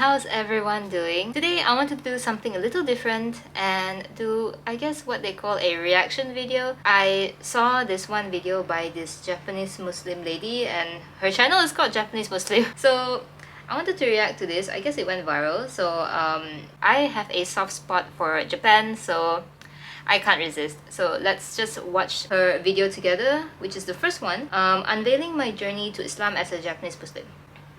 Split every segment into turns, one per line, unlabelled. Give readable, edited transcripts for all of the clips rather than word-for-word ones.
how's everyone doing? Today I want to do something a little different and do, I guess, what they call a reaction video. I saw this one video by this Japanese Muslim lady and her channel is called Japanese Muslim. So I wanted to react to this. I guess it went viral. So I have a soft spot for Japan, so I can't resist. So let's just watch her video together, which is the first one, unveiling my journey to Islam as a Japanese Muslim.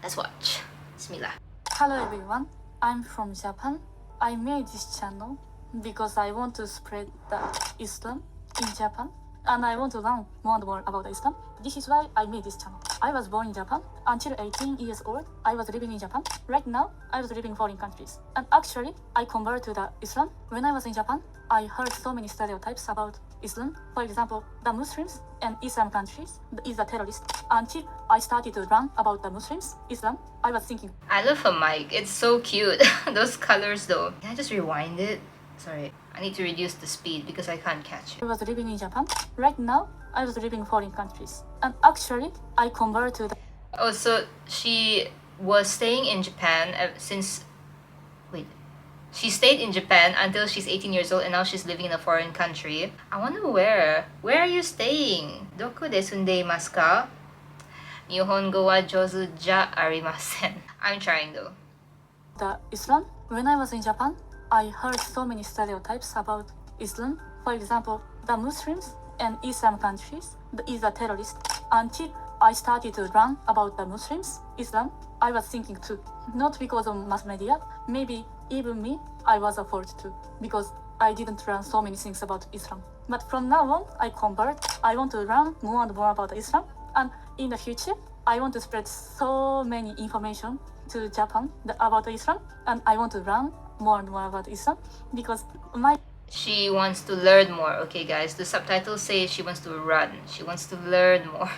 Let's watch. Bismillah.
Hello everyone, I'm from Japan. I made this channel because I want to spread the Islam in Japan and I want to learn more and more about Islam. This is why I made this channel. I was born in Japan. Until 18 years old, I was living in Japan. Right now, I was living in foreign countries. And actually, I converted to the Islam. When I was in Japan, I heard so many stereotypes about Islam. For example, the Muslims and Islam countries is a terrorist. Until I started to learn about the Muslims, Islam, I was thinking.
I love her mic. It's so cute. Those colors though. Can I just rewind it? Sorry. I need to reduce the speed because I can't catch it.
I was living in Japan. Right now, I was living in foreign countries. And actually, I converted to the...
Oh, so she was staying in Japan since... Wait. She stayed in Japan until she's 18 years old and now she's living in a foreign country. I wonder where. Where are you staying? Doko de sundeimasu ka? Nihongo wa jouzu ja arimasen. I'm trying though.
The Islam. When I was in Japan, I heard so many stereotypes about Islam. For example, the Muslims and Islam countries is a terrorist. Until I started to learn about the Muslims, Islam, I was thinking too. Not because of mass media, maybe even me, I was a fault too. Because I didn't learn so many things about Islam. But from now on, I convert. I want to learn more and more about Islam. And in the future, I want to spread so many information to Japan about Islam. And I want to learn more and more about Islam because
she wants to learn more. Okay guys, the subtitles say she wants to run. She wants to learn more.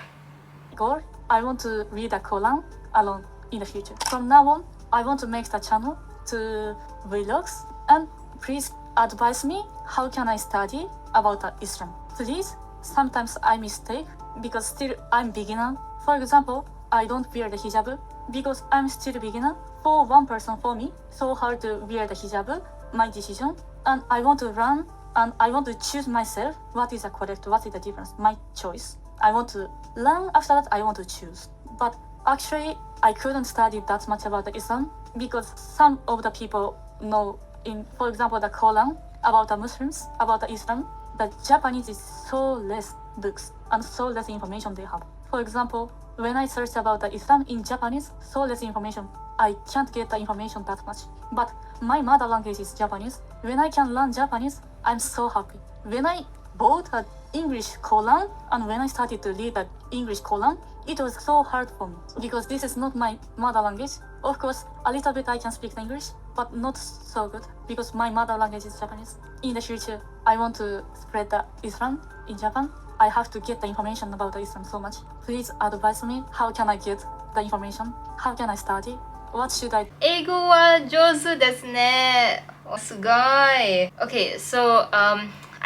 Goal, I want to read the Quran alone in the future. From now on, I want to make the channel to vlogs and please advise me how can I study about Islam. Please, sometimes I mistake because still I'm beginner. For example, I don't wear the hijab because I'm still beginner. For one person, for me, so hard to wear the hijab, my decision. And I want to run and I want to choose myself what is the correct, what is the difference, my choice. I want to learn, after that I want to choose. But actually, I couldn't study that much about the Islam because some of the people know, in, for example, the Quran, about the Muslims, about the Islam, the Japanese is so less books and so less information they have. For example, when I search about the Islam in Japanese, so less information. I can't get the information that much. But my mother language is Japanese. When I can learn Japanese, I'm so happy. When I bought an English Quran and when I started to read the English Quran, it was so hard for me because this is not my mother language. Of course, a little bit I can speak English, but not so good because my mother language is Japanese. In the future, I want to spread the Islam in Japan. I have to get the information about the Islam so much. Please advise me how can I get the information? How can I study? What should I...
英語は上手ですね。すごい。Okay, so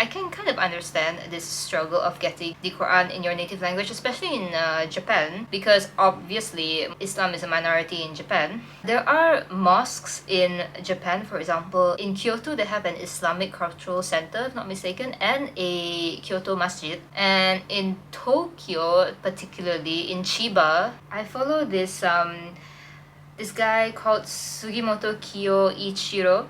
I can kind of understand this struggle of getting the Quran in your native language, especially in Japan, because obviously Islam is a minority in Japan. There are mosques in Japan, for example, in Kyoto they have an Islamic Cultural Center, if not mistaken, and a Kyoto Masjid. And in Tokyo, particularly in Chiba, I follow this guy called Sugimoto Kyoichiro.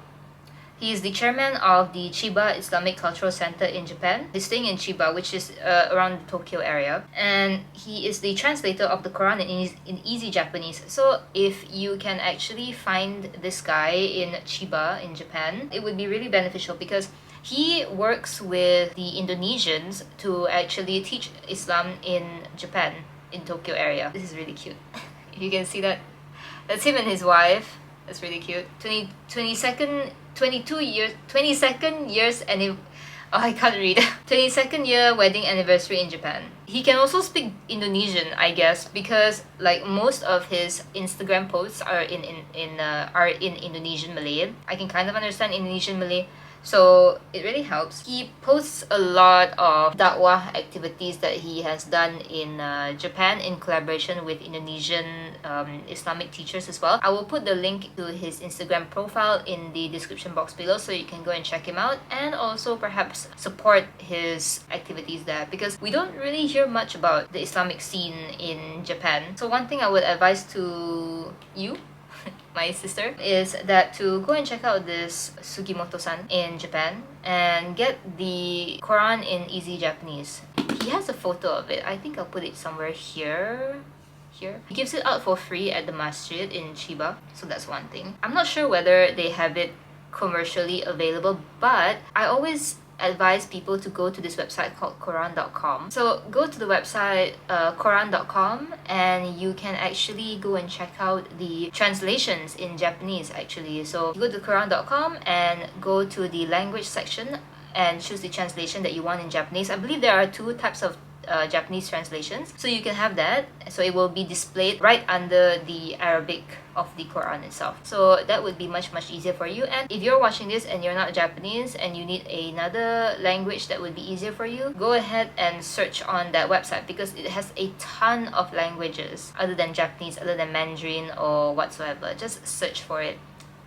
He is the chairman of the Chiba Islamic Cultural Center in Japan. He's staying in Chiba, which is around the Tokyo area. And he is the translator of the Quran in easy Japanese. So if you can actually find this guy in Chiba in Japan, it would be really beneficial because he works with the Indonesians to actually teach Islam in Japan, in Tokyo area. This is really cute. If you can see that, that's him and his wife. That's really cute. 22nd years and I can't read. 22nd year wedding anniversary in Japan. He can also speak Indonesian, I guess, because like most of his Instagram posts are in Indonesian Malay. I can kind of understand Indonesian Malay. So it really helps. He posts a lot of dakwah activities that he has done in Japan in collaboration with Indonesian Islamic teachers as well. I will put the link to his Instagram profile in the description box below so you can go and check him out, and also perhaps support his activities there, because we don't really hear much about the Islamic scene in Japan. So one thing I would advise to you, my sister, is that to go and check out this Sugimoto-san in Japan and get the Quran in easy Japanese. He has a photo of it. I think I'll put it somewhere here. He gives it out for free at the masjid in Chiba, so that's one thing. I'm not sure whether they have it commercially available, but I always advise people to go to this website called Quran.com. So go to the website Quran.com and you can actually go and check out the translations in Japanese actually. So you go to Quran.com and go to the language section and choose the translation that you want in Japanese. I believe there are two types of Japanese translations, so you can have that, so it will be displayed right under the Arabic of the Quran itself. So that would be much easier for you. And if you're watching this and you're not Japanese and you need another language that would be easier for you, go ahead and search on that website, because it has a ton of languages other than Japanese, other than Mandarin or whatsoever. Just search for it.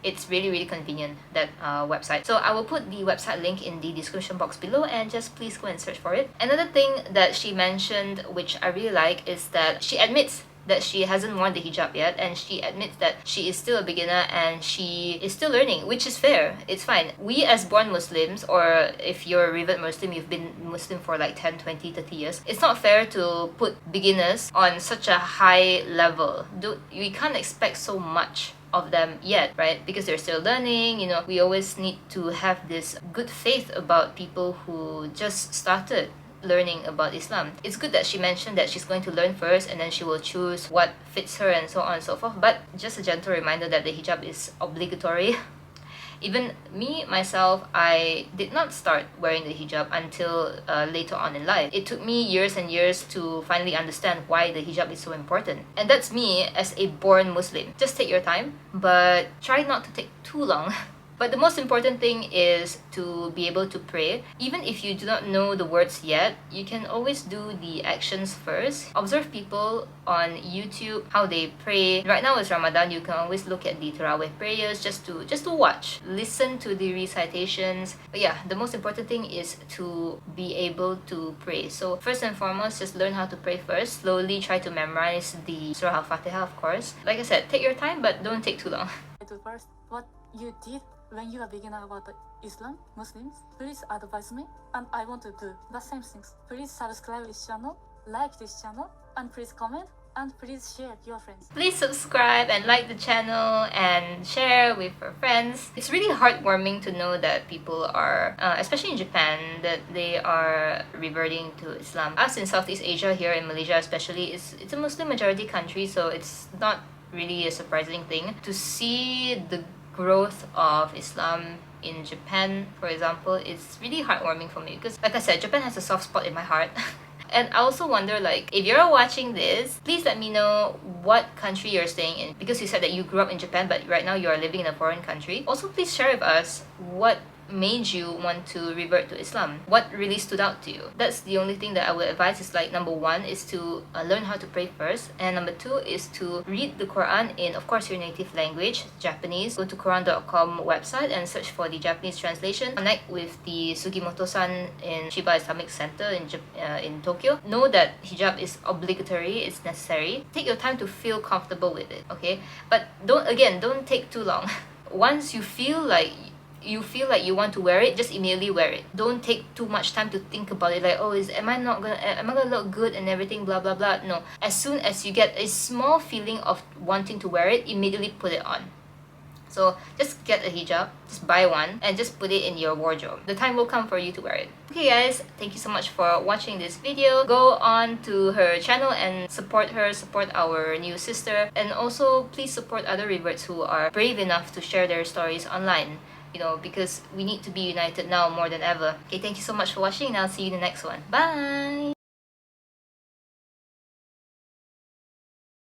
It's really convenient, that website. So I will put the website link in the description box below, and just please go and search for it. Another thing that she mentioned, which I really like, is that she admits that she hasn't worn the hijab yet, and she admits that she is still a beginner and she is still learning, which is fair. It's fine. We as born Muslims, or if you're a Revert Muslim, you've been Muslim for like 10, 20, 30 years, it's not fair to put beginners on such a high level. We can't expect so much of them yet, right? Because they're still learning. You know, we always need to have this good faith about people who just started learning about Islam. It's good that she mentioned that she's going to learn first and then she will choose what fits her and so on and so forth. But just a gentle reminder that the hijab is obligatory. Even me, myself, I did not start wearing the hijab until later on in life. It took me years and years to finally understand why the hijab is so important. And that's me as a born Muslim. Just take your time, but try not to take too long. But the most important thing is to be able to pray. Even if you do not know the words yet, you can always do the actions first. Observe people on YouTube, how they pray. Right now it's Ramadan, you can always look at the Tarawih prayers just to watch. Listen to the recitations. But yeah, the most important thing is to be able to pray. So first and foremost, just learn how to pray first. Slowly try to memorize the Surah Al-Fatiha, of course. Like I said, take your time, but don't take too long.
First, what you did when you are beginner about Islam, Muslims, please advise me, and I want to do the same things. Please subscribe this channel, like this channel, and please comment, and please share your friends.
Please subscribe and like the channel and share with your friends. It's really heartwarming to know that people are, especially in Japan, that they are reverting to Islam. Us in Southeast Asia, here in Malaysia especially, it's a Muslim majority country, so it's not really a surprising thing to see the growth of Islam in Japan, for example. It's really heartwarming for me because, like I said, Japan has a soft spot in my heart. And I also wonder, like, if you're watching this, please let me know what country you're staying in, because you said that you grew up in Japan but right now you are living in a foreign country. Also, please share with us what made you want to revert to Islam. What really stood out to you? That's the only thing that I would advise. Is like, number one is to learn how to pray first, and number two is to read the Quran in, of course, your native language, Japanese. Go to Quran.com website and search for the Japanese translation. Connect with the Sugimoto-san in Chiba Islamic Center in Tokyo. Know that hijab is obligatory, it's necessary. Take your time to feel comfortable with it, okay? But don't take too long. Once you feel like you want to wear it, just immediately wear it. Don't take too much time to think about it, like, oh, am I gonna look good and everything, blah blah blah. No, as soon as you get a small feeling of wanting to wear it, immediately put it on. So just get a hijab, just buy one and just put it in your wardrobe. The time will come for you to wear it. Okay guys, thank you so much for watching this video. Go on to her channel and support her, support our new sister, and also please support other reverts who are brave enough to share their stories online. You know, because we need to be united now more than ever. Okay, thank you so much for watching, and I'll see you in the next one. Bye!